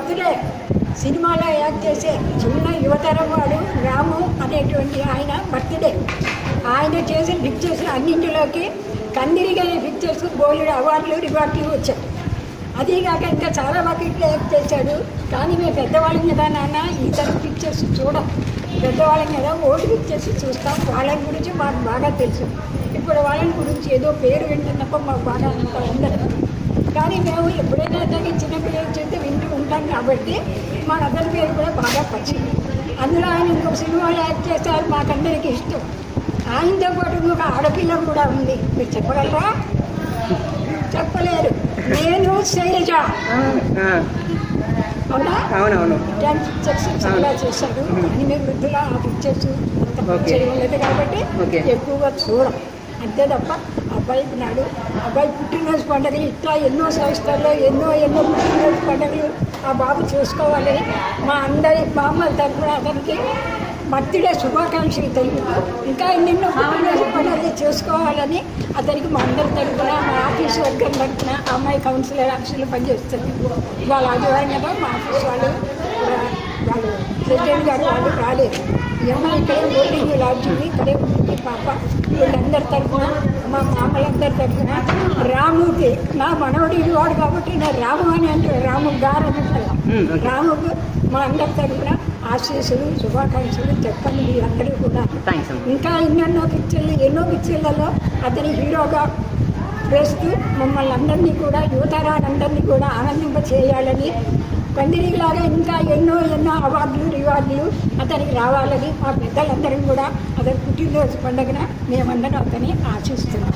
Birthday సినిమాలో act చేసే చిన్న యువతరం వాడు రాము అనేటువంటి ఆయన బర్త్డే. ఆయన చేసిన పిక్చర్స్ అన్నింటిలోకి కందిరిగా పిక్చర్స్ గోల్డ్ అవార్డులు రివార్డులు వచ్చాయి. అదీగాక ఇంకా చాలా బకెట్లో యాక్ట్ చేశాడు. కానీ మేము పెద్దవాళ్ళం కదా నాన్న ఈ తరం పిక్చర్స్ చూడం, పెద్దవాళ్ళం కదా ఓల్డ్ పిక్చర్స్ చూస్తాం. వాళ్ళ గురించి మాకు బాగా తెలుసు. ఇప్పుడు వాళ్ళ గురించి ఏదో పేరు వింటున్నప్పుడు మాకు బాగా అంత ఉండదు. కానీ మేము ఎప్పుడైనా దాన్ని చిన్న పిల్లలు చేస్తే వింటూ ఉంటాం కాబట్టి మా అతని పేరు కూడా బాగా పరిచయం. అందులో ఆయన ఇంకొక సినిమాలో యాక్ట్ చేస్తారు, మాకందరికీ ఇష్టం. ఆయనతో పాటు ఇంకొక ఆడపిల్ల కూడా ఉంది. మీరు చెప్పగలరా? చెప్పలేరు. నేను శైలజ. అవునా? అవునవును. 10 పిక్చర్స్ చాలా చేశారు. అన్ని వృద్ధుల ఆ పిక్చర్స్ అంత పరిచయం ఉండదు కాబట్టి ఎక్కువగా చూడం. అంతే తప్ప అబ్బాయికి నాడు అబ్బాయి పుట్టినరోజు పండుగలు ఇట్లా ఎన్నో సంస్థల్లో ఎన్నో పుట్టినరోజు పండుగలు ఆ బాబు చేసుకోవాలని మా అందరి బామ్మల తరఫున అతనికి బర్త్డే శుభాకాంక్షలు తెలుపుతూ ఇంకా ఎన్నెన్నో పుట్టినరోజు పండుగలు చేసుకోవాలని అతనికి మా అందరి తరఫున మా ఆఫీస్ వర్గం తరఫున అమ్మాయి కౌన్సిలర్ ఆఫీసులో పనిచేస్తుంది. వాళ్ళ ఆదివారం కదా మా ఆఫీస్ వాళ్ళు ప్రెసిడెంట్ గారు వాళ్ళు రాలేదు. ఈ అమ్మాయి ఇక్కడే ఓటింగ్ లాడ్జ్ ఉంది, ఇక్కడే ఉంటుంది పాప. వీళ్ళందరి తరఫున మా మామలందరి తరఫున రాముకి నా మనవడి వాడు కాబట్టి నా రాము అని అంటే రాము గారు అని రాముకు మా అందరి తరఫున ఆశీస్సులు శుభాకాంక్షలు చెప్పండి మీరందరూ కూడా. ఇంకా ఎన్నో పిక్చర్లలో అతని హీరోగా వేస్తూ మమ్మల్ని అందరినీ కూడా యువతరాలందరినీ కూడా ఆనందింప చేయాలని, కందిరిలాగా ఇంకా ఎన్నో అవార్డులు రివార్డులు అతనికి రావాలని మా పెద్దలందరం కూడా అతని పుట్టినరోజు పండుగన మేమందరం అతన్ని ఆశిస్తున్నాం.